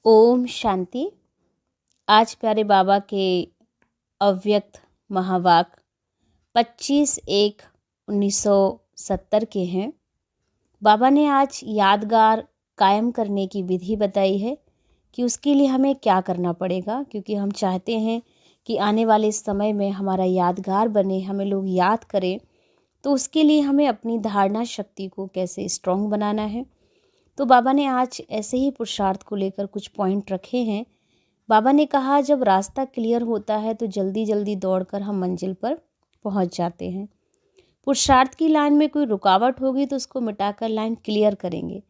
ओम शांति। आज प्यारे बाबा के अव्यक्त महावाक्य 25/1/1970 के हैं। बाबा ने आज यादगार कायम करने की विधि बताई है कि उसके लिए हमें क्या करना पड़ेगा, क्योंकि हम चाहते हैं कि आने वाले समय में हमारा यादगार बने, हमें लोग याद करें। तो उसके लिए हमें अपनी धारणा शक्ति को कैसे स्ट्रॉन्ग बनाना है। तो बाबा ने आज ऐसे ही पुरुषार्थ को लेकर कुछ पॉइंट रखे हैं। बाबा ने कहा, जब रास्ता क्लियर होता है तो जल्दी जल्दी दौड़कर हम मंजिल पर पहुंच जाते हैं। पुरुषार्थ की लाइन में कोई रुकावट होगी तो उसको मिटाकर लाइन क्लियर करेंगे।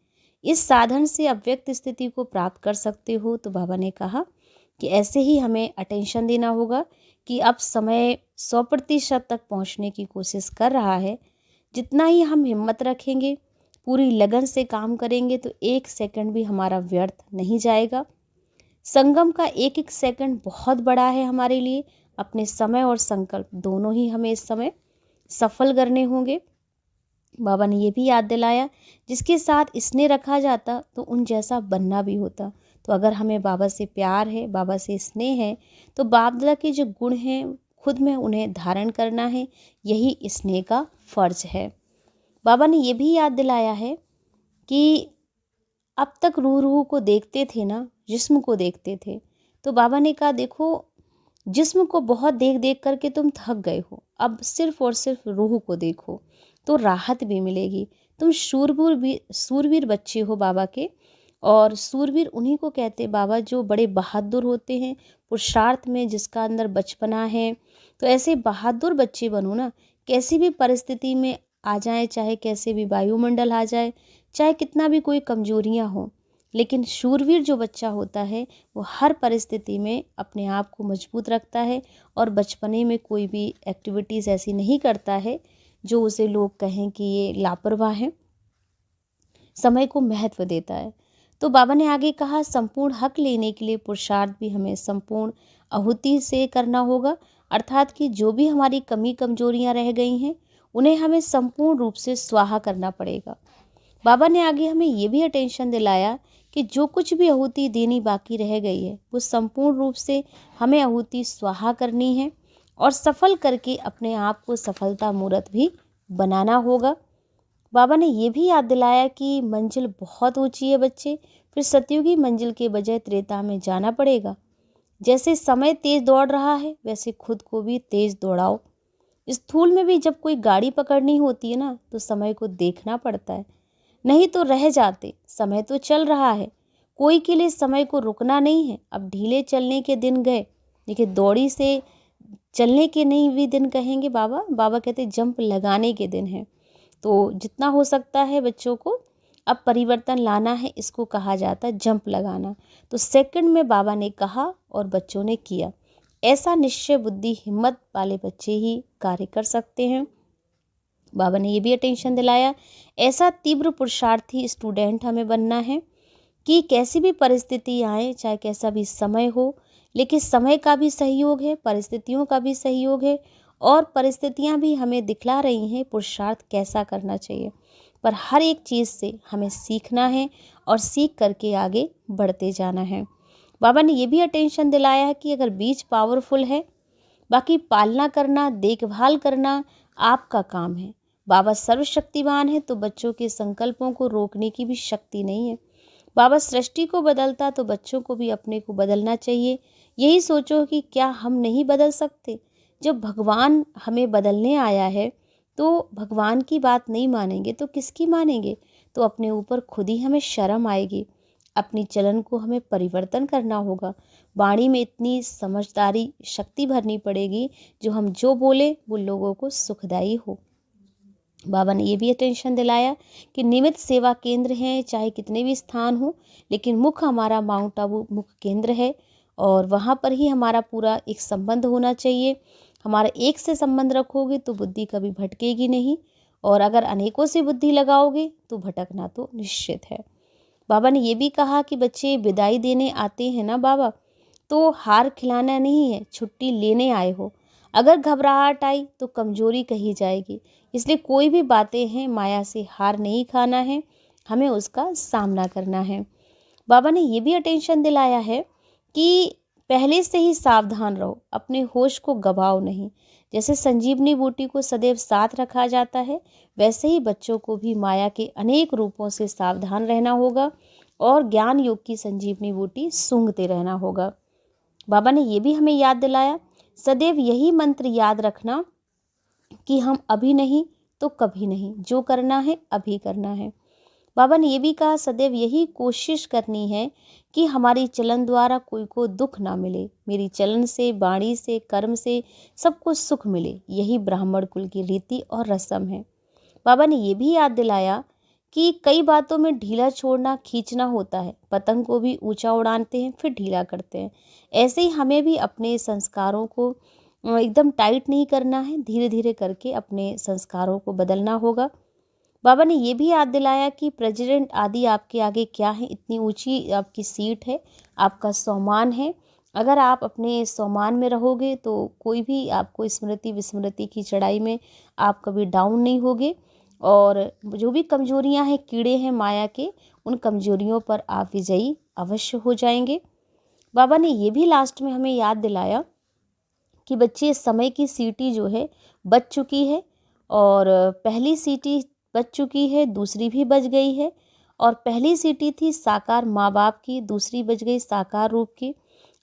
इस साधन से अव्यक्त स्थिति को प्राप्त कर सकते हो। तो बाबा ने कहा कि ऐसे ही हमें अटेंशन देना होगा कि अब समय 100% तक पहुंचने की कोशिश कर रहा है। जितना ही हम हिम्मत रखेंगे, पूरी लगन से काम करेंगे तो 1 सेकंड भी हमारा व्यर्थ नहीं जाएगा। संगम का एक एक सेकंड बहुत बड़ा है हमारे लिए। अपने समय और संकल्प दोनों ही हमें इस समय सफल करने होंगे। बाबा ने ये भी याद दिलाया, जिसके साथ स्नेह रखा जाता तो उन जैसा बनना भी होता। तो अगर हमें बाबा से प्यार है, बाबा से स्नेह है, तो बाप दादा के जो गुण हैं खुद में उन्हें धारण करना है। यही स्नेह का फर्ज है। बाबा ने ये भी याद दिलाया है कि अब तक रूह रूह को देखते थे ना, जिस्म को देखते थे। तो बाबा ने कहा, देखो, जिस्म को बहुत देख देख करके तुम थक गए हो, अब सिर्फ और सिर्फ रूह को देखो तो राहत भी मिलेगी। तुम सूरवीर बच्चे हो बाबा के। और सूरवीर उन्हीं को कहते बाबा जो बड़े बहादुर होते हैं, पुरुषार्थ में जिसका अंदर बचपना है। तो ऐसे बहादुर बच्चे बनो ना, कैसी भी परिस्थिति में आ जाए, चाहे कैसे भी वायुमंडल आ जाए, चाहे कितना भी कोई कमजोरियां हो, लेकिन शूरवीर जो बच्चा होता है वो हर परिस्थिति में अपने आप को मजबूत रखता है और बचपने में कोई भी एक्टिविटीज़ ऐसी नहीं करता है जो उसे लोग कहें कि ये लापरवाह है। समय को महत्व देता है। तो बाबा ने आगे कहा, संपूर्ण हक लेने के लिए पुरुषार्थ भी हमें संपूर्ण आहुति से करना होगा। अर्थात कि जो भी हमारी कमी कमजोरियां रह गई हैं उन्हें हमें संपूर्ण रूप से स्वाहा करना पड़ेगा। बाबा ने आगे हमें ये भी अटेंशन दिलाया कि जो कुछ भी आहुति देनी बाकी रह गई है वो संपूर्ण रूप से हमें आहुति स्वाहा करनी है और सफल करके अपने आप को सफलता मूर्त भी बनाना होगा। बाबा ने ये भी याद दिलाया कि मंजिल बहुत ऊंची है बच्चे, फिर सतयुगी मंजिल के बजाय त्रेता में जाना पड़ेगा। जैसे समय तेज दौड़ रहा है वैसे खुद को भी तेज दौड़ाओ। स्थूल में भी जब कोई गाड़ी पकड़नी होती है ना तो समय को देखना पड़ता है, नहीं तो रह जाते। समय तो चल रहा है, कोई के लिए समय को रुकना नहीं है। अब ढीले चलने के दिन गए, देखिए दौड़ी से चलने के नहीं भी दिन कहेंगे बाबा। बाबा कहते जंप लगाने के दिन है। तो जितना हो सकता है बच्चों को अब परिवर्तन लाना है, इसको कहा जाता है जंप लगाना। तो सेकंड में बाबा ने कहा और बच्चों ने किया। ऐसा निश्चय बुद्धि हिम्मत वाले बच्चे ही कार्य कर सकते हैं। बाबा ने ये भी अटेंशन दिलाया, ऐसा तीव्र पुरुषार्थी स्टूडेंट हमें बनना है कि कैसी भी परिस्थिति आए, चाहे कैसा भी समय हो, लेकिन समय का भी सहयोग है, परिस्थितियों का भी सहयोग है और परिस्थितियां भी हमें दिखला रही हैं पुरुषार्थ कैसा करना चाहिए। पर हर एक चीज़ से हमें सीखना है और सीख करके आगे बढ़ते जाना है। बाबा ने ये भी अटेंशन दिलाया है कि अगर बीज पावरफुल है, बाकी पालना करना, देखभाल करना आपका काम है। बाबा सर्वशक्तिमान है तो बच्चों के संकल्पों को रोकने की भी शक्ति नहीं है। बाबा सृष्टि को बदलता तो बच्चों को भी अपने को बदलना चाहिए। यही सोचो कि क्या हम नहीं बदल सकते। जब भगवान हमें बदलने आया है तो भगवान की बात नहीं मानेंगे तो किसकी मानेंगे। तो अपने ऊपर खुद ही हमें शर्म आएगी। अपनी चलन को हमें परिवर्तन करना होगा। वाणी में इतनी समझदारी शक्ति भरनी पड़ेगी जो हम जो बोले वो लोगों को सुखदायी हो। बाबा ने ये भी अटेंशन दिलाया कि नियमित सेवा केंद्र हैं, चाहे कितने भी स्थान हो, लेकिन मुख्य हमारा माउंट आबू मुख्य केंद्र है और वहाँ पर ही हमारा पूरा एक संबंध होना चाहिए। हमारा एक से संबंध रखोगे तो बुद्धि कभी भटकेगी नहीं, और अगर अनेकों से बुद्धि लगाओगे तो भटकना तो निश्चित है। बाबा ने ये भी कहा कि बच्चे विदाई देने आते हैं ना बाबा, तो हार खिलाना नहीं है, छुट्टी लेने आए हो। अगर घबराहट आई तो कमजोरी कही जाएगी। इसलिए कोई भी बातें हैं, माया से हार नहीं खाना है, हमें उसका सामना करना है। बाबा ने ये भी अटेंशन दिलाया है कि पहले से ही सावधान रहो, अपने होश को गवाओ नहीं। जैसे संजीवनी बूटी को सदैव साथ रखा जाता है, वैसे ही बच्चों को भी माया के अनेक रूपों से सावधान रहना होगा और ज्ञान योग की संजीवनी बूटी सूंघते रहना होगा। बाबा ने ये भी हमें याद दिलाया, सदैव यही मंत्र याद रखना कि हम अभी नहीं तो कभी नहीं, जो करना है अभी करना है। बाबा ने ये भी कहा, सदैव यही कोशिश करनी है कि हमारी चलन द्वारा कोई को दुख ना मिले, मेरी चलन से, वाणी से, कर्म से सबको सुख मिले। यही ब्राह्मण कुल की रीति और रस्म है। बाबा ने ये भी याद दिलाया कि कई बातों में ढीला छोड़ना खींचना होता है। पतंग को भी ऊंचा उड़ाते हैं फिर ढीला करते हैं। ऐसे ही हमें भी अपने संस्कारों को एकदम टाइट नहीं करना है, धीरे धीरे करके अपने संस्कारों को बदलना होगा। बाबा ने ये भी याद दिलाया कि प्रेसिडेंट आदि आपके आगे क्या है, इतनी ऊंची आपकी सीट है, आपका सम्मान है। अगर आप अपने सम्मान में रहोगे तो कोई भी आपको स्मृति विस्मृति की चढ़ाई में आप कभी डाउन नहीं होगे। और जो भी कमजोरियां हैं, कीड़े हैं माया के, उन कमजोरियों पर आप विजयी अवश्य हो जाएंगे। बाबा ने ये भी लास्ट में हमें याद दिलाया कि बच्चे, समय की सीटी जो है बच चुकी है और पहली सीटी बच चुकी है, दूसरी भी बच गई है। और पहली सीटी थी साकार माँ बाप की, दूसरी बच गई साकार रूप की।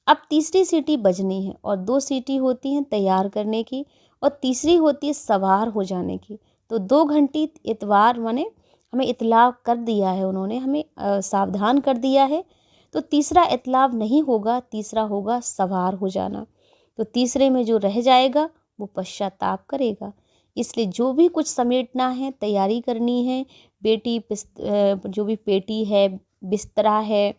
अब तीसरी सीटी बजनी है और 2 सीटी होती हैं तैयार करने की और तीसरी होती है सवार हो जाने की। तो 2 घंटी इतवार माने हमें इतलाव कर दिया है उन्होंने, हमें सावधान कर दिया है। तो तीसरा इतलाव नहीं होगा, तीसरा होगा सवार हो जाना। तो तीसरे में जो रह जाएगा वो पश्चाताप करेगा। इसलिए जो भी कुछ समेटना है, तैयारी करनी है, जो भी पेटी है, बिस्तरा है,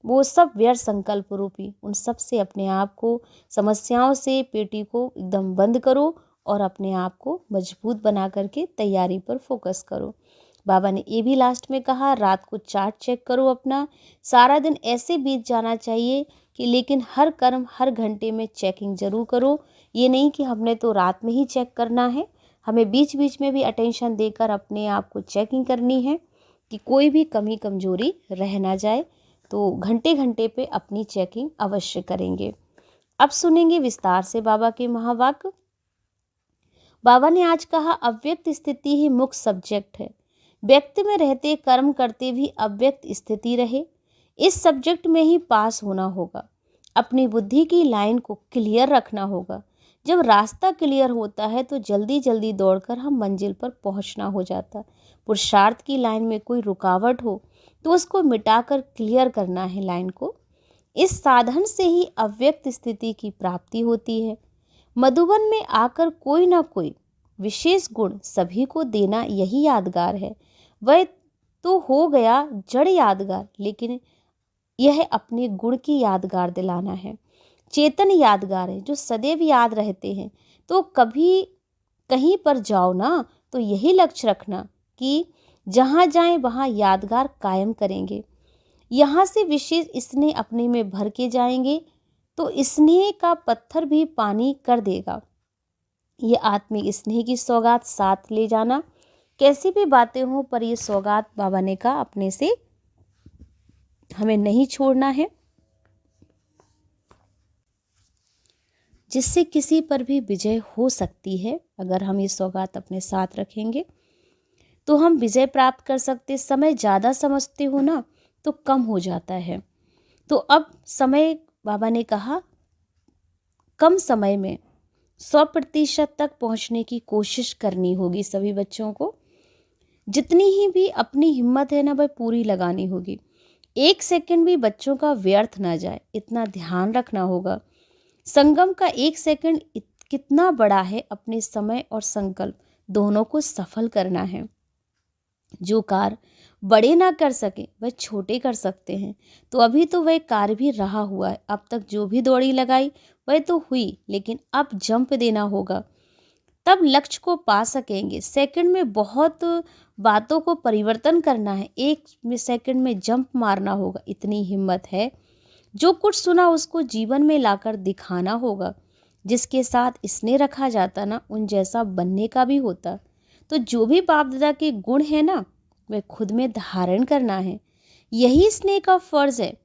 वो सब व्यर्थ संकल्प रूपी, उन सब से अपने आप को, समस्याओं से पेटी को एकदम बंद करो और अपने आप को मजबूत बना करके तैयारी पर फोकस करो। बाबा ने ये भी लास्ट में कहा, रात को चार्ट चेक करो अपना। सारा दिन ऐसे बीत जाना चाहिए कि लेकिन हर कर्म हर घंटे में चेकिंग जरूर करो। ये नहीं कि हमने तो रात में ही चेक करना है, हमें बीच बीच में भी अटेंशन देकर अपने आप को चेकिंग करनी है कि कोई भी कमी कमजोरी रह ना जाए। तो घंटे घंटे पे अपनी चेकिंग अवश्य करेंगे। अब सुनेंगे विस्तार से बाबा के महावाक्य। बाबा ने आज कहा, अव्यक्त स्थिति ही मुख्य सब्जेक्ट है। व्यक्ति में रहते, कर्म करते भी अव्यक्त स्थिति रहे, इस सब्जेक्ट में ही पास होना होगा। अपनी बुद्धि की लाइन को क्लियर रखना होगा। जब रास्ता क्लियर होता है तो जल्दी जल्दी दौड़कर हम मंजिल पर पहुंचना हो जाता। पुरुषार्थ की लाइन में कोई रुकावट हो तो उसको मिटाकर क्लियर करना है लाइन को। इस साधन से ही अव्यक्त स्थिति की प्राप्ति होती है। मधुबन में आकर कोई ना कोई विशेष गुण सभी को देना यही यादगार है। वह तो हो गया जड़ यादगार, लेकिन यह अपने गुण की यादगार दिलाना है। चेतन यादगार है जो सदैव याद रहते हैं। तो कभी कहीं पर जाओ ना तो यही लक्ष्य रखना कि जहाँ जाएं वहाँ यादगार कायम करेंगे। यहाँ से विशेष स्नेह अपने में भर के जाएंगे तो स्नेह का पत्थर भी पानी कर देगा। ये आत्मिक स्नेह की सौगात साथ ले जाना। कैसी भी बातें हों पर ये सौगात बाबा ने कहा अपने से हमें नहीं छोड़ना है, जिससे किसी पर भी विजय हो सकती है। अगर हम ये सौगात अपने साथ रखेंगे तो हम विजय प्राप्त कर सकते। समय ज़्यादा समझते हो ना तो कम हो जाता है। तो अब समय, बाबा ने कहा, कम समय में 100% तक पहुंचने की कोशिश करनी होगी सभी बच्चों को। जितनी ही भी अपनी हिम्मत है ना वह पूरी लगानी होगी। 1 सेकंड भी बच्चों का व्यर्थ ना जाए, इतना ध्यान रखना होगा। संगम का 1 सेकंड कितना बड़ा है, अपने समय और संकल्प दोनों को सफल करना है। जो कार्य बड़े ना कर सके वह छोटे कर सकते हैं। तो अभी तो वह कार्य भी रहा हुआ है। अब तक जो भी दौड़ी लगाई वह तो हुई, लेकिन अब जंप देना होगा, तब लक्ष्य को पा सकेंगे। सेकंड में बहुत बातों को परिवर्तन करना है, 1 सेकंड में जंप मारना होगा, इतनी हिम्मत है। जो कुछ सुना उसको जीवन में लाकर दिखाना होगा। जिसके साथ स्नेह रखा जाता ना उन जैसा बनने का भी होता। तो जो भी बाप दादा के गुण है ना वह खुद में धारण करना है। यही स्नेह का फर्ज है।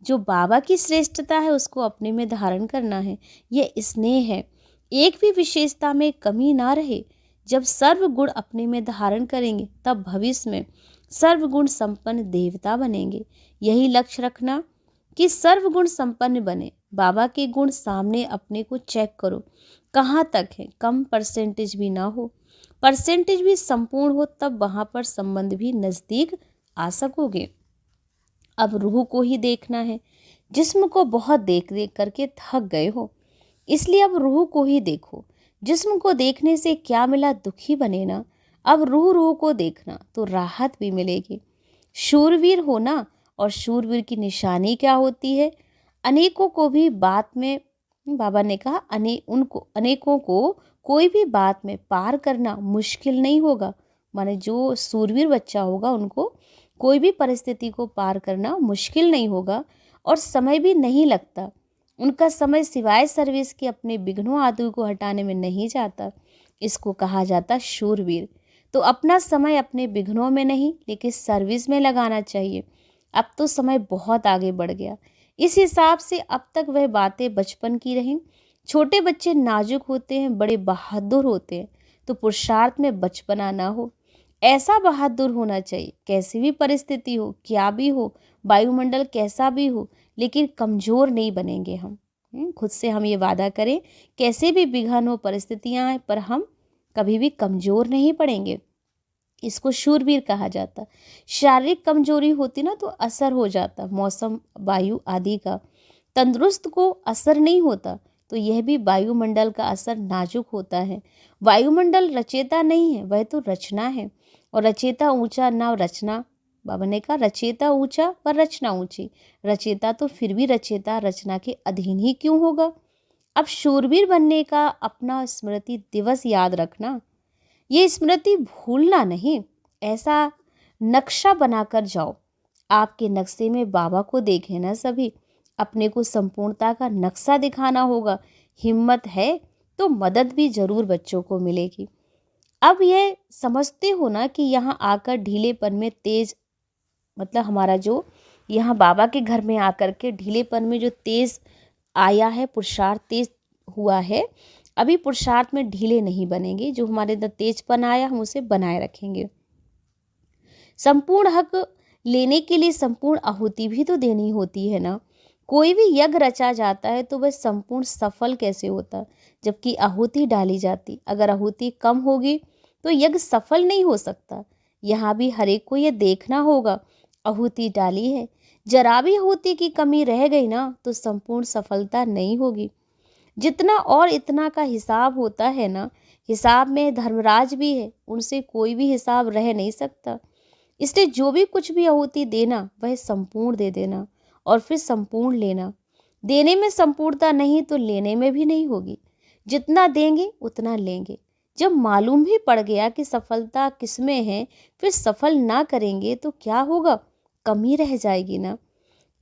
जो बाबा की श्रेष्ठता है उसको अपने में धारण करना है। ये स्नेह है, एक भी विशेषता में कमी ना रहे। जब सर्वगुण अपने में धारण करेंगे तब भविष्य में सर्वगुण संपन्न देवता बनेंगे। यही लक्ष्य रखना कि सर्वगुण संपन्न बने। बाबा के गुण सामने अपने को चेक करो, कहाँ तक है। कम परसेंटेज भी ना हो, परसेंटेज भी संपूर्ण हो, तब वहाँ पर संबंध भी नज़दीक आ सकोगे। अब रूह को ही देखना है। जिस्म को बहुत देख देख करके थक गए हो, इसलिए अब रूह को ही देखो। जिस्म को देखने से क्या मिला, दुखी बने ना। अब रूह को देखना तो राहत भी मिलेगी। शूरवीर होना, और शूरवीर की निशानी क्या होती है? अनेकों को भी बात में, बाबा ने कहा अनेकों को कोई भी बात में पार करना मुश्किल नहीं होगा। माने जो शूरवीर बच्चा होगा उनको कोई भी परिस्थिति को पार करना मुश्किल नहीं होगा, और समय भी नहीं लगता। उनका समय सिवाय सर्विस के अपने विघ्नों आदि को हटाने में नहीं जाता। इसको कहा जाता शूरवीर। तो अपना समय अपने विघ्नों में नहीं लेकिन सर्विस में लगाना चाहिए। अब तो समय बहुत आगे बढ़ गया, इस हिसाब से अब तक वह बातें बचपन की रहीं। छोटे बच्चे नाजुक होते हैं, बड़े बहादुर होते हैं। तो पुरुषार्थ में बचपना ना हो, ऐसा बहादुर होना चाहिए। कैसी भी परिस्थिति हो, क्या भी हो, वायुमंडल कैसा भी हो, लेकिन कमज़ोर नहीं बनेंगे हम। खुद से हम ये वादा करें, कैसे भी विघ्न हो, परिस्थितियाँ आए, पर हम कभी भी कमज़ोर नहीं पड़ेंगे। इसको शूरवीर कहा जाता। शारीरिक कमजोरी होती ना तो असर हो जाता मौसम, वायु आदि का। तंदुरुस्त को असर नहीं होता, तो यह भी वायुमंडल का असर नाजुक होता है। वायुमंडल रचेता नहीं है, वह तो रचना है। और रचेता ऊंचा ना रचना। बाबा ने कहा रचेता ऊंचा पर रचना ऊंची। रचेता तो फिर भी रचेता रचना के अधीन ही क्यों होगा। अब शूरवीर बनने का अपना स्मृति दिवस याद रखना, ये स्मृति भूलना नहीं। ऐसा नक्शा बनाकर जाओ। आपके नक्शे में बाबा को देखें ना सभी। अपने को संपूर्णता का नक्शा दिखाना होगा। हिम्मत है तो मदद भी जरूर बच्चों को मिलेगी। अब ये समझते हो ना कि यहाँ आकर ढीलेपन में तेज, मतलब हमारा जो यहाँ बाबा के घर में आकर के ढीलेपन में जो तेज आया है, पुरुषार्थ तेज हुआ है, अभी पुरुषार्थ में ढीले नहीं बनेंगे। जो हमारे अंदर तेजपन आया हम उसे बनाए रखेंगे। संपूर्ण हक लेने के लिए संपूर्ण आहुति भी तो देनी होती है ना। कोई भी यज्ञ रचा जाता है तो वह संपूर्ण सफल कैसे होता, जबकि आहुति डाली जाती। अगर आहुति कम होगी तो यज्ञ सफल नहीं हो सकता। यहाँ भी हर एक को यह देखना होगा, आहुति डाली है, जरा भी आहुति की कमी रह गई ना तो संपूर्ण सफलता नहीं होगी। जितना और इतना का हिसाब होता है ना, हिसाब में धर्मराज भी है, उनसे कोई भी हिसाब रह नहीं सकता। इसलिए जो भी कुछ भी आहुति देना वह संपूर्ण दे देना, और फिर संपूर्ण लेना। देने में संपूर्णता नहीं तो लेने में भी नहीं होगी। जितना देंगे उतना लेंगे। जब मालूम भी पड़ गया कि सफलता किसमें है, फिर सफल ना करेंगे तो क्या होगा, कमी रह जाएगी ना।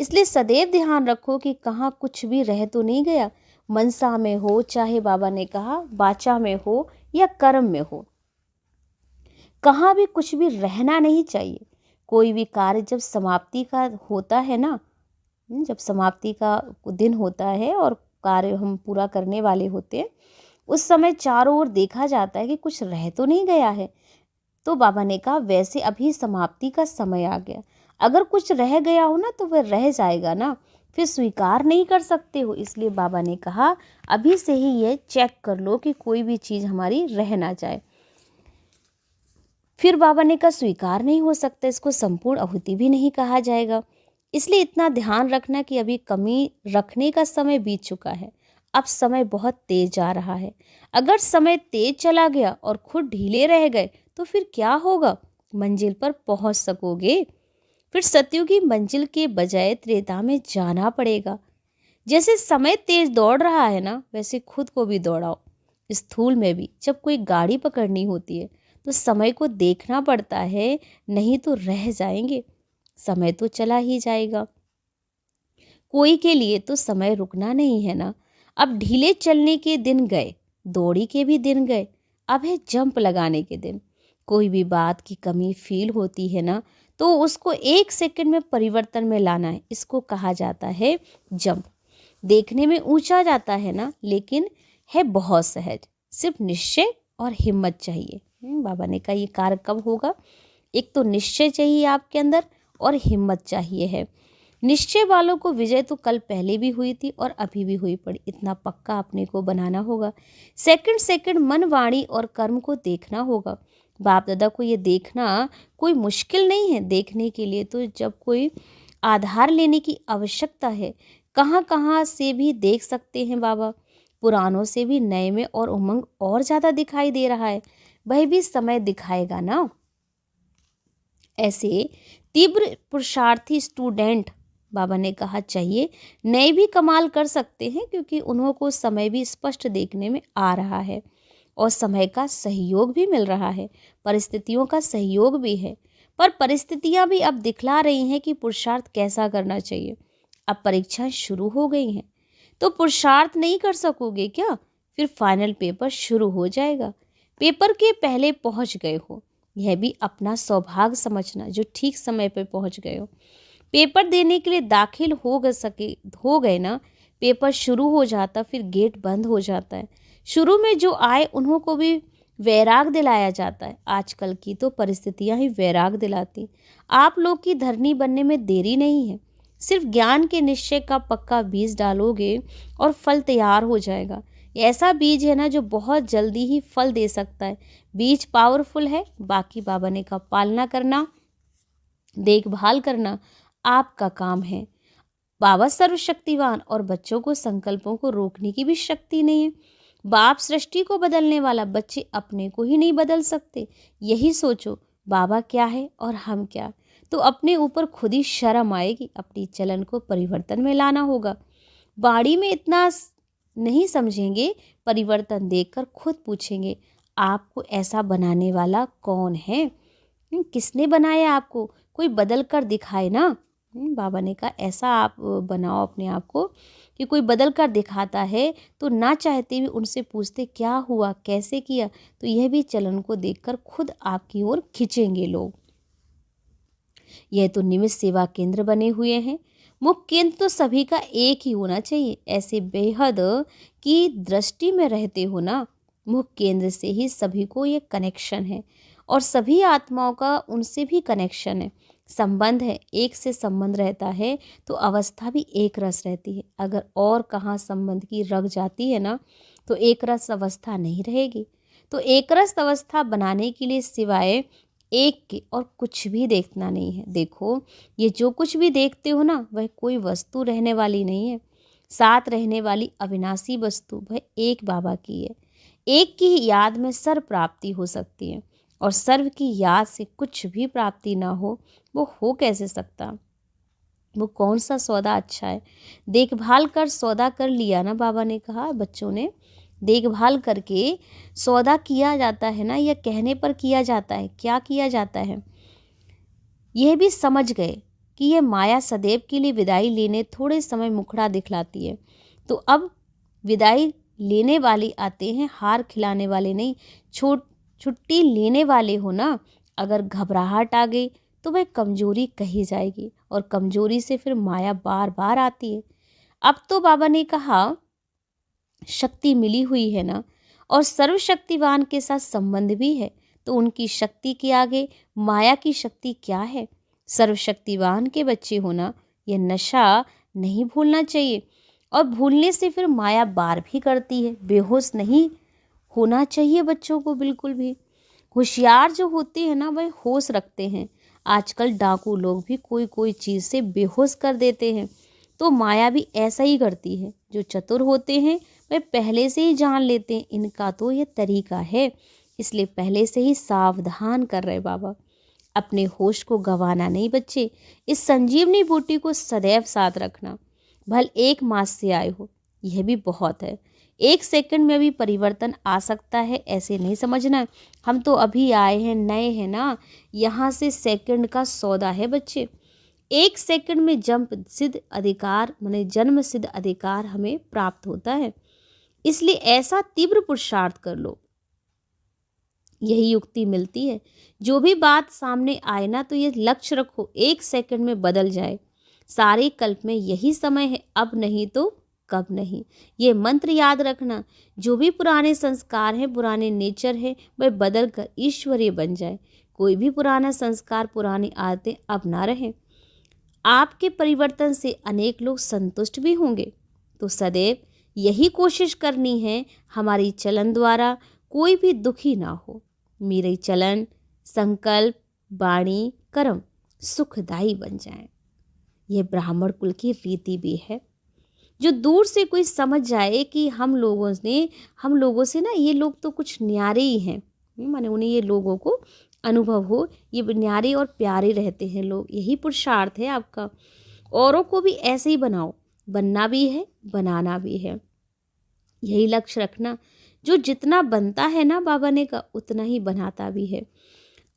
इसलिए सदैव ध्यान रखो कि कहाँ कुछ भी रह तो नहीं गया। मनसा में हो, चाहे बाबा ने कहा वाचा में हो या कर्म में हो, कहाँ भी कुछ भी रहना नहीं चाहिए। कोई भी कार्य जब समाप्ति का होता है ना, जब समाप्ति का दिन होता है और कार्य हम पूरा करने वाले होते हैं, उस समय चारों ओर देखा जाता है कि कुछ रह तो नहीं गया है। तो बाबा ने कहा वैसे अभी समाप्ति का समय आ गया। अगर कुछ रह गया हो ना तो वह रह जाएगा ना, फिर स्वीकार नहीं कर सकते हो। इसलिए बाबा ने कहा अभी से ही ये चेक कर लो कि कोई भी चीज़ हमारी रह ना जाए। फिर बाबा ने कहा स्वीकार नहीं हो सकता, इसको संपूर्ण आहुति भी नहीं कहा जाएगा। इसलिए इतना ध्यान रखना कि अभी कमी रखने का समय बीत चुका है। अब समय बहुत तेज जा रहा है। अगर समय तेज चला गया और खुद ढीले रह गए तो फिर क्या होगा, मंजिल पर पहुंच सकोगे? फिर सत्युग की मंजिल के बजाय त्रेता में जाना पड़ेगा। जैसे समय तेज दौड़ रहा है ना, वैसे खुद को भी दौड़ाओ। स्थूल में भी जब कोई गाड़ी पकड़नी होती है तो समय को देखना पड़ता है, नहीं तो रह जाएंगे। समय तो चला ही जाएगा। कोई के लिए तो समय रुकना नहीं है ना। अब ढीले चलने के दिन गए, दौड़ी के भी दिन गए, अब है जंप लगाने के दिन। कोई भी बात की कमी फील होती है ना तो उसको 1 सेकंड में परिवर्तन में लाना है, इसको कहा जाता है जंप। देखने में ऊंचा जाता है ना, लेकिन है बहुत सहज, सिर्फ निश्चय और हिम्मत चाहिए। बाबा ने कहा ये कार्य कब होगा? एक तो निश्चय चाहिए आपके अंदर और हिम्मत चाहिए है। निश्चय वालों को विजय तो कल पहले भी हुई थी और अभी भी हुई पड़ी, इतना पक्का अपने को बनाना होगा। सेकंड सेकंड मन, वाणी और कर्म को देखना होगा। बाप दादा को ये देखना कोई मुश्किल नहीं है। देखने के लिए तो जब कोई आधार लेने की आवश्यकता है, कहाँ कहाँ से भी देख सकते हैं बाबा। पुरानों से भी नए में और उमंग और ज़्यादा दिखाई दे रहा है, वह भी समय दिखाएगा ना। ऐसे तीव्र पुरुषार्थी स्टूडेंट, बाबा ने कहा, चाहिए नए भी कमाल कर सकते हैं, क्योंकि उन्हों को समय भी स्पष्ट देखने में आ रहा है और समय का सहयोग भी मिल रहा है, परिस्थितियों का सहयोग भी है। पर परिस्थितियां भी अब दिखला रही हैं कि पुरुषार्थ कैसा करना चाहिए। अब परीक्षाएं शुरू हो गई हैं, तो पुरुषार्थ नहीं कर सकोगे क्या? फिर फाइनल पेपर शुरू हो जाएगा। पेपर के पहले पहुंच गए हो, यह भी अपना सौभाग्य समझना जो ठीक समय पर पहुंच गए हो। पेपर देने के लिए दाखिल हो गए ना, पेपर शुरू हो जाता, फिर गेट बंद हो जाता है। शुरू में जो आए उन्हों को भी वैराग दिलाया जाता है। आजकल की तो परिस्थितियां ही वैराग दिलाती। आप लोग की धरनी बनने में देरी नहीं है, सिर्फ ज्ञान के निश्चय का पक्का बीज डालोगे और फल तैयार हो जाएगा। ये ऐसा बीज है ना जो बहुत जल्दी ही फल दे सकता है। बीज पावरफुल है, बाकी बाबा ने का पालना करना, देखभाल करना आपका काम है। बाबा सर्वशक्तिवान और बच्चों को संकल्पों को रोकने की भी शक्ति नहीं है। बाप सृष्टि को बदलने वाला, बच्चे अपने को ही नहीं बदल सकते। यही सोचो, बाबा क्या है और हम क्या, तो अपने ऊपर खुद ही शर्म आएगी। अपनी चलन को परिवर्तन में लाना होगा। बाड़ी में इतना नहीं समझेंगे, परिवर्तन देखकर खुद पूछेंगे आपको ऐसा बनाने वाला कौन है? किसने बनाया आपको? कोई बदल कर दिखाए ना। बाबा ने कहा ऐसा आप बनाओ अपने आप को कि कोई बदल कर दिखाता है तो ना चाहते भी उनसे पूछते क्या हुआ, कैसे किया, तो यह भी चलन को देखकर खुद आपकी ओर खींचेंगे लोग। यह तो निमित्त सेवा केंद्र बने हुए हैं। मुख्य केंद्र तो सभी का एक ही होना चाहिए। ऐसे बेहद की दृष्टि में रहते हो ना, मुख्य केंद्र से ही सभी को ये कनेक्शन है और सभी आत्माओं का उनसे भी कनेक्शन है, संबंध है। एक से संबंध रहता है तो अवस्था भी एक रस रहती है। अगर और कहाँ संबंध की रग जाती है ना, तो एक रस अवस्था नहीं रहेगी। तो एक रस अवस्था बनाने के लिए सिवाय एक के और कुछ भी देखना नहीं है। देखो, ये जो कुछ भी देखते हो ना, वह कोई वस्तु रहने वाली नहीं है। साथ रहने वाली अविनाशी वस्तु वह एक बाबा की है। एक की ही याद में सर्व प्राप्ति हो सकती है और सर्व की याद से कुछ भी प्राप्ति ना हो, वो हो कैसे सकता? वो कौन सा सौदा अच्छा है? देखभाल कर सौदा कर लिया ना, बाबा ने कहा बच्चों ने, देखभाल करके सौदा किया जाता है ना, या कहने पर किया जाता है। क्या किया जाता है? यह भी समझ गए कि यह माया सदैव के लिए विदाई लेने थोड़े समय मुखड़ा दिखलाती है। तो अब विदाई लेने वाले आते हैं, हार खिलाने वाले नहीं। छुट्टी लेने वाले हो ना, अगर घबराहट आ गई तो वह कमजोरी कही जाएगी और कमजोरी से फिर माया बार बार आती है। अब तो बाबा ने कहा शक्ति मिली हुई है ना, और सर्वशक्तिवान के साथ संबंध भी है, तो उनकी शक्ति के आगे माया की शक्ति क्या है? सर्वशक्तिवान के बच्चे होना, यह नशा नहीं भूलना चाहिए। और भूलने से फिर माया बार भी करती है। बेहोश नहीं होना चाहिए बच्चों को बिल्कुल भी। होशियार जो होते हैं ना, वह होश रखते हैं। आजकल डाकू लोग भी कोई कोई चीज़ से बेहोश कर देते हैं, तो माया भी ऐसा ही करती है। जो चतुर होते हैं वे पहले से ही जान लेते हैं, इनका तो ये तरीका है, इसलिए पहले से ही सावधान कर रहे बाबा। अपने होश को गंवाना नहीं बच्चे। इस संजीवनी बूटी को सदैव साथ रखना। भल 1 मास से आए हो, यह भी बहुत है। 1 सेकंड में भी परिवर्तन आ सकता है, ऐसे नहीं समझना। हम तो अभी आए हैं, नए हैं ना, यहाँ से सेकंड का सौदा है बच्चे। 1 सेकंड में जन्म सिद्ध अधिकार हमें प्राप्त होता है। इसलिए ऐसा तीव्र पुरुषार्थ कर लो यही युक्ति मिलती है। जो भी बात सामने आए ना तो ये लक्ष्य रखो 1 सेकंड में बदल जाए। सारे कल्प में यही समय है, अब नहीं तो कब नहीं। ये मंत्र याद रखना, जो भी पुराने संस्कार हैं, पुराने नेचर है, वह बदल कर ईश्वरीय बन जाए। कोई भी पुराना संस्कार, पुरानी आदतें अब ना रहे। आपके परिवर्तन से अनेक लोग संतुष्ट भी होंगे। तो सदैव यही कोशिश करनी है, हमारी चलन द्वारा कोई भी दुखी ना हो। मेरे चलन, संकल्प, वाणी, कर्म सुखदायी बन जाएं। यह ब्राह्मण कुल की रीति भी है। जो दूर से कोई समझ जाए कि हम लोगों से ना ये लोग तो कुछ न्यारे ही हैं, माने उन्हें ये लोगों को अनुभव हो, ये न्यारे और प्यारे रहते हैं लोग, यही पुरुषार्थ है आपका। औरों को भी ऐसे ही बनाओ, बनना भी है, बनाना भी है। यही लक्ष्य रखना। जो जितना बनता है ना बाबा ने कहा, उतना ही बनाता भी है।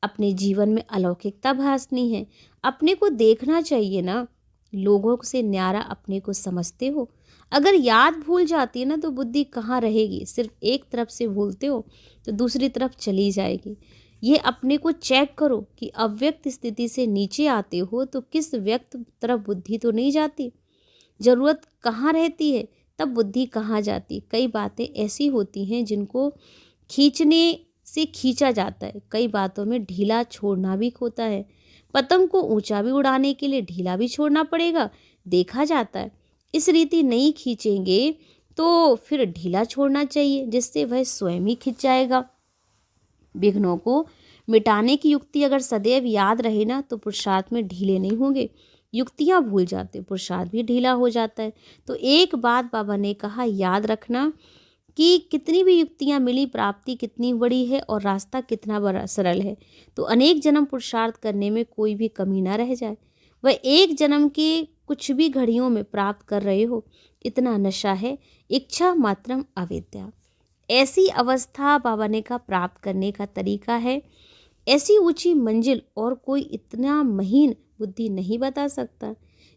अपने जीवन में अलौकिकता भासनी है, अपने को देखना चाहिए ना। लोगों से न्यारा अपने को समझते हो। अगर याद भूल जाती है ना तो बुद्धि कहाँ रहेगी। सिर्फ एक तरफ से भूलते हो तो दूसरी तरफ चली जाएगी। ये अपने को चेक करो कि अव्यक्त स्थिति से नीचे आते हो तो किस व्यक्त तरफ बुद्धि तो नहीं जाती। जरूरत कहाँ रहती है तब बुद्धि कहाँ जाती। कई बातें ऐसी होती हैं जिनको खींचने से खींचा जाता है, कई बातों में ढीला छोड़ना भी होता है। पतंग को ऊंचा भी उड़ाने के लिए ढीला भी छोड़ना पड़ेगा, देखा जाता है। इस रीति नहीं खींचेंगे तो फिर ढीला छोड़ना चाहिए, जिससे वह स्वयं ही खिंच जाएगा। विघ्नों को मिटाने की युक्ति अगर सदैव याद रहे ना तो पुरुषार्थ में ढीले नहीं होंगे। युक्तियां भूल जाते, पुरुषार्थ भी ढीला हो जाता है। तो एक बात बाबा ने कहा, याद रखना कि कितनी भी युक्तियां मिली, प्राप्ति कितनी बड़ी है और रास्ता कितना बड़ा सरल है। तो अनेक जन्म पुरुषार्थ करने में कोई भी कमी ना रह जाए। वह एक जन्म के कुछ भी घड़ियों में प्राप्त कर रहे हो, इतना नशा है। इच्छा मात्रम अविद्या। ऐसी अवस्था बाबा ने कहा प्राप्त करने का तरीका है। ऐसी ऊंची मंजिल और कोई इतना महीन बुद्धि नहीं बता सकता।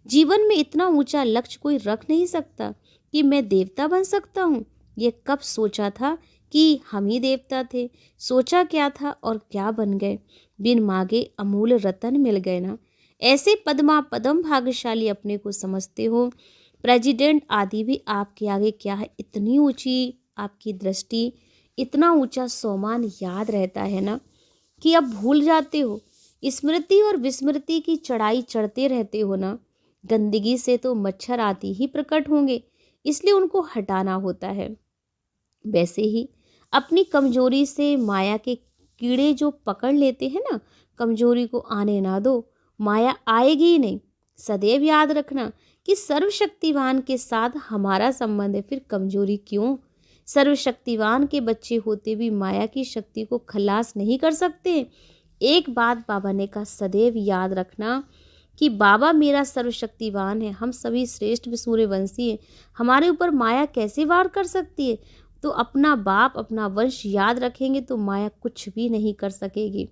जीवन में इतना ऊंचा लक्ष्य कोई रख नहीं सकता कि मैं देवता बन सकता हूँ। ये कब सोचा था कि हम ही देवता थे। सोचा क्या था और क्या बन गए। बिन मांगे अमूल्य रतन मिल गए ना। ऐसे पद्मा पदम भाग्यशाली अपने को समझते हो। प्रेसिडेंट आदि भी आपके आगे क्या है। इतनी ऊंची आपकी दृष्टि, इतना ऊंचा सोमान याद रहता है ना कि अब भूल जाते हो। स्मृति और विस्मृति की चढ़ाई चढ़ते रहते हो ना। गंदगी से तो मच्छर आदि ही प्रकट होंगे, इसलिए उनको हटाना होता है। वैसे ही अपनी कमजोरी से माया के कीड़े जो पकड़ लेते हैं ना, कमजोरी को आने ना दो, माया आएगी ही नहीं। सदैव याद रखना कि सर्वशक्तिवान के साथ हमारा संबंध है, फिर कमजोरी क्यों। सर्वशक्तिवान के बच्चे होते भी माया की शक्ति को खलास नहीं कर सकते। एक बात बाबा ने कहा, सदैव याद रखना कि बाबा मेरा सर्वशक्तिवान है, हम सभी श्रेष्ठ सूर्यवंशी हैं, हमारे ऊपर माया कैसे वार कर सकती है। तो अपना बाप, अपना वंश याद रखेंगे तो माया कुछ भी नहीं कर सकेगी।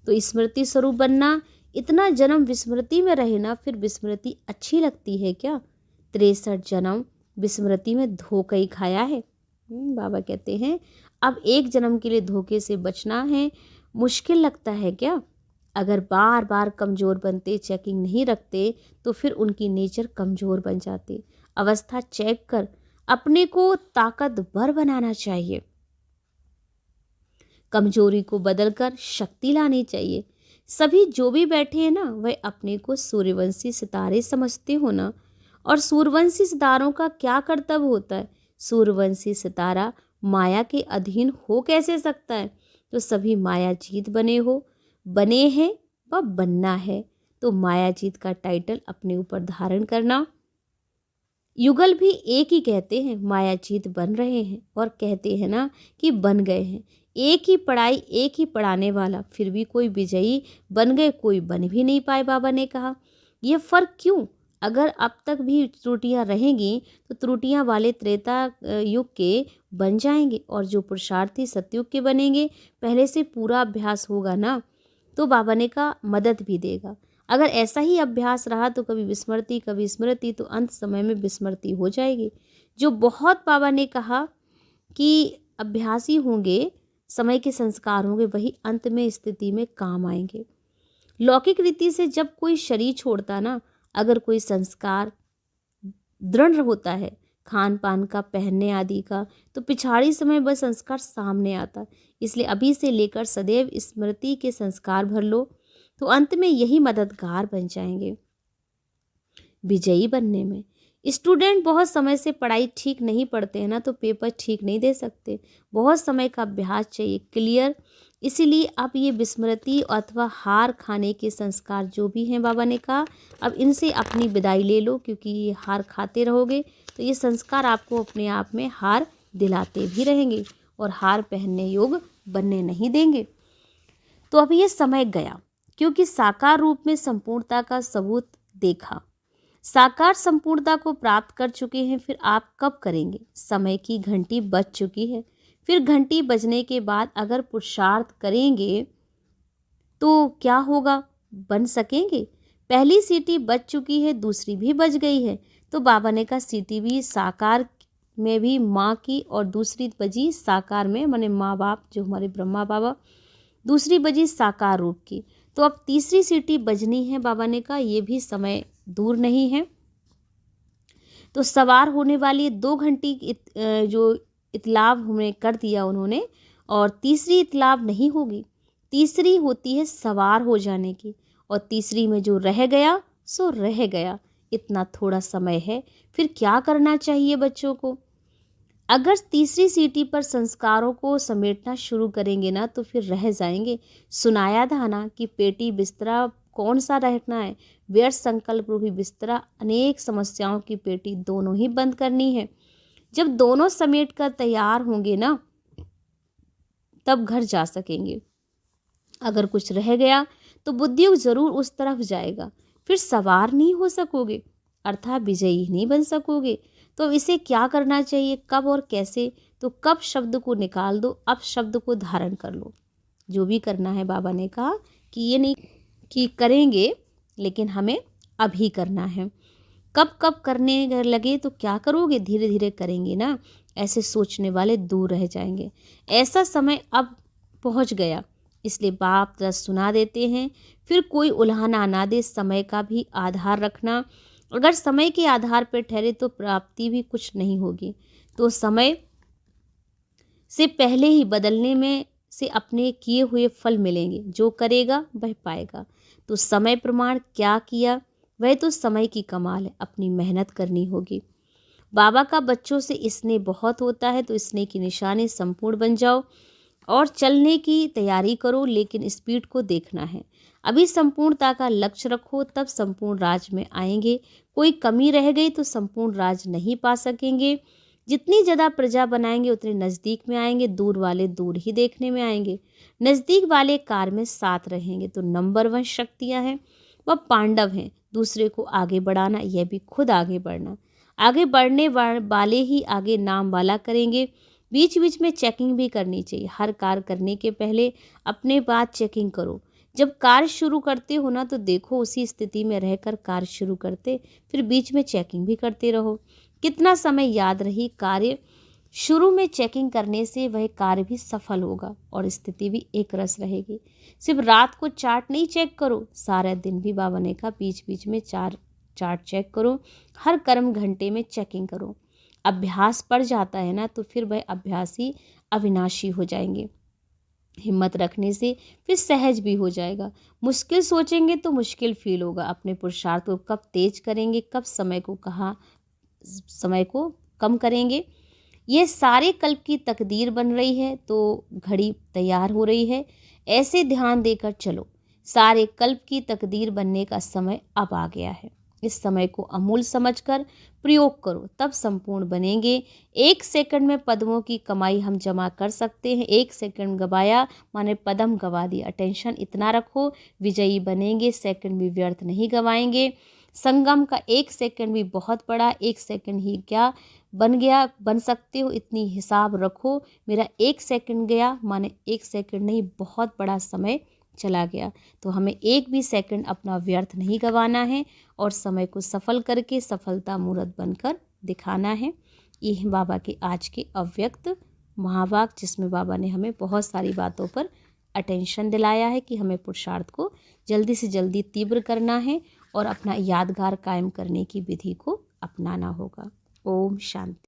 तो स्मृति स्वरूप बनना। इतना जन्म विस्मृति में रहे ना, फिर विस्मृति अच्छी लगती है क्या। 63 जन्म विस्मृति में धोखा ही खाया है। बाबा कहते हैं अब एक जन्म के लिए धोखे से बचना है, मुश्किल लगता है क्या। अगर बार बार कमज़ोर बनते, चेकिंग नहीं रखते तो फिर उनकी नेचर कमज़ोर बन जाती। अवस्था चेक कर अपने को ताकतवर बनाना चाहिए। कमजोरी को बदलकर शक्ति लानी चाहिए। सभी जो भी बैठे हैं ना, वह अपने को सूर्यवंशी सितारे समझते हो ना। और सूर्यवंशी सितारों का क्या कर्तव्य होता है। सूर्यवंशी सितारा माया के अधीन हो कैसे सकता है। तो सभी मायाजीत बने हैं व बनना है। तो मायाजीत का टाइटल अपने ऊपर धारण करना। युगल भी एक ही कहते हैं, मायाजीत बन रहे हैं और कहते हैं ना कि बन गए हैं। एक ही पढ़ाई, एक ही पढ़ाने वाला, फिर भी कोई विजयी बन गए, कोई बन भी नहीं पाए। बाबा ने कहा यह फर्क क्यों। अगर अब तक भी त्रुटियां रहेंगी तो त्रुटियां वाले त्रेता युग के बन जाएंगे और जो पुरुषार्थी सतयुग के बनेंगे। पहले से पूरा अभ्यास होगा ना, तो बाबा ने कहा मदद भी देगा। अगर ऐसा ही अभ्यास रहा तो कभी विस्मृति कभी स्मृति, तो अंत समय में विस्मृति हो जाएगी। जो बहुत बाबा ने कहा कि अभ्यासी होंगे समय के संस्कार होंगे वही अंत में स्थिति में काम आएंगे। लौकिक रीति से जब कोई शरीर छोड़ता ना, अगर कोई संस्कार दृढ़ होता है खान पान का, पहनने आदि का, तो पिछाड़ी समय वह संस्कार सामने आता। इसलिए अभी से लेकर सदैव स्मृति के संस्कार भर लो, तो अंत में यही मददगार बन जाएंगे विजयी बनने में। स्टूडेंट बहुत समय से पढ़ाई ठीक नहीं पढ़ते हैं ना, तो पेपर ठीक नहीं दे सकते। बहुत समय का अभ्यास चाहिए क्लियर। इसीलिए अब ये विस्मृति अथवा हार खाने के संस्कार जो भी हैं, बाबा ने कहा अब इनसे अपनी विदाई ले लो, क्योंकि ये हार खाते रहोगे तो ये संस्कार आपको अपने आप में हार दिलाते भी रहेंगे और हार पहनने योग बनने नहीं देंगे। तो अब ये समय गया, क्योंकि साकार रूप में संपूर्णता का सबूत देखा। साकार संपूर्णता को प्राप्त कर चुके हैं, फिर आप कब करेंगे? समय की घंटी बज चुकी है। फिर घंटी बजने के बाद अगर पुरुषार्थ करेंगे तो क्या होगा? बन सकेंगे? पहली सीटी बज चुकी है, दूसरी भी बज गई है। तो बाबा ने कहा सीटी भी साकार में भी माँ की और दूसरी बजी साकार में, माने माँ बाप जो हमारे ब्रह्मा बाबा, दूसरी बजी साकार रूप की। तो अब तीसरी सीटी बजनी है। बाबा ने कहा ये भी समय दूर नहीं है। तो सवार होने वाली 2 घंटी जो इतलाव हमने कर दिया उन्होंने, और तीसरी इतलाव नहीं होगी। तीसरी होती है सवार हो जाने की, और तीसरी में जो रह गया सो रह गया। इतना थोड़ा समय है, फिर क्या करना चाहिए बच्चों को? अगर तीसरी सीटी पर संस्कारों को समेटना शुरू करेंगे ना, तो फिर रह जाएंगे। सुनाया था ना कि पेटी बिस्तरा कौन सा रखना है, व्यर्थ संकल्प रूपी बिस्तरा, अनेक समस्याओं की पेटी दोनों ही बंद करनी है। जब दोनों समेट कर तैयार होंगे ना, तब घर जा सकेंगे। अगर कुछ रह गया तो बुद्धियोग जरूर उस तरफ जाएगा, फिर सवार नहीं हो सकोगे, अर्थात विजयी नहीं बन सकोगे। तो इसे क्या करना चाहिए, कब और कैसे? तो कब शब्द को निकाल दो, अब शब्द को धारण कर लो। जो भी करना है बाबा ने कहा कि ये नहीं कि करेंगे, लेकिन हमें अभी करना है। कब कब करने लगे तो क्या करोगे? धीरे धीरे करेंगे ना, ऐसे सोचने वाले दूर रह जाएंगे। ऐसा समय अब पहुंच गया, इसलिए बाप रस सुना देते हैं। फिर कोई उल्हाना ना दे, समय का भी आधार रखना। अगर समय के आधार पर ठहरे तो प्राप्ति भी कुछ नहीं होगी। तो समय से पहले ही बदलने में से अपने किए हुए फल मिलेंगे। जो करेगा वह पाएगा। तो समय प्रमाण क्या किया, वह तो समय की कमाल है, अपनी मेहनत करनी होगी। बाबा का बच्चों से स्नेह बहुत होता है, तो स्नेह की निशानी संपूर्ण बन जाओ और चलने की तैयारी करो, लेकिन स्पीड को देखना है। अभी संपूर्णता का लक्ष्य रखो, तब संपूर्ण राज में आएंगे। कोई कमी रह गई तो संपूर्ण राज नहीं पा सकेंगे। जितनी ज़्यादा प्रजा बनाएंगे उतने नज़दीक में आएंगे, दूर वाले दूर ही देखने में आएंगे, नज़दीक वाले कार में साथ रहेंगे। तो नंबर 1 शक्तियाँ हैं, वह पांडव हैं। दूसरे को आगे बढ़ाना, यह भी खुद आगे बढ़ना। आगे बढ़ने वाले ही आगे नाम वाला करेंगे। बीच बीच में चेकिंग भी करनी चाहिए। हर कार्य करने के पहले अपने बात चेकिंग करो। जब कार्य शुरू करते हो ना, तो देखो उसी स्थिति में रहकर कार्य शुरू करते, फिर बीच में चेकिंग भी करते रहो। कितना समय याद रही कार्य, शुरू में चेकिंग करने से वह कार्य भी सफल होगा और स्थिति भी एक रस रहेगी। सिर्फ रात को चार्ट नहीं चेक करो, सारा दिन भी बाबा ने कहा बीच बीच में चार्ट चेक करो। हर कर्म घंटे में चेकिंग करो। अभ्यास पड़ जाता है ना, तो फिर वह अभ्यासी अविनाशी हो जाएंगे। हिम्मत रखने से फिर सहज भी हो जाएगा। मुश्किल सोचेंगे तो मुश्किल फील होगा। अपने पुरुषार्थ को कब तेज करेंगे, कब समय को कम करेंगे, ये सारे कल्प की तकदीर बन रही है। तो घड़ी तैयार हो रही है, ऐसे ध्यान देकर चलो। सारे कल्प की तकदीर बनने का समय अब आ गया है। इस समय को अमूल्य समझकर प्रयोग करो, तब संपूर्ण बनेंगे। 1 सेकंड में पदमों की कमाई हम जमा कर सकते हैं। 1 सेकंड गवाया माने पदम गवा दिया। अटेंशन इतना रखो, विजयी बनेंगे, सेकंड भी व्यर्थ नहीं गवाएंगे। संगम का 1 सेकंड भी बहुत बड़ा, 1 सेकंड ही क्या बन सकते हो, इतनी हिसाब रखो। मेरा 1 सेकंड गया माने 1 सेकंड नहीं, बहुत बड़ा समय चला गया। तो हमें 1 भी सेकंड अपना व्यर्थ नहीं गंवाना है और समय को सफल करके सफलता मूर्त बनकर दिखाना है। ये है बाबा के आज के अव्यक्त महावाक्य, जिसमें बाबा ने हमें बहुत सारी बातों पर अटेंशन दिलाया है कि हमें पुरुषार्थ को जल्दी से जल्दी तीव्र करना है और अपना यादगार कायम करने की विधि को अपनाना होगा। ओम शांति।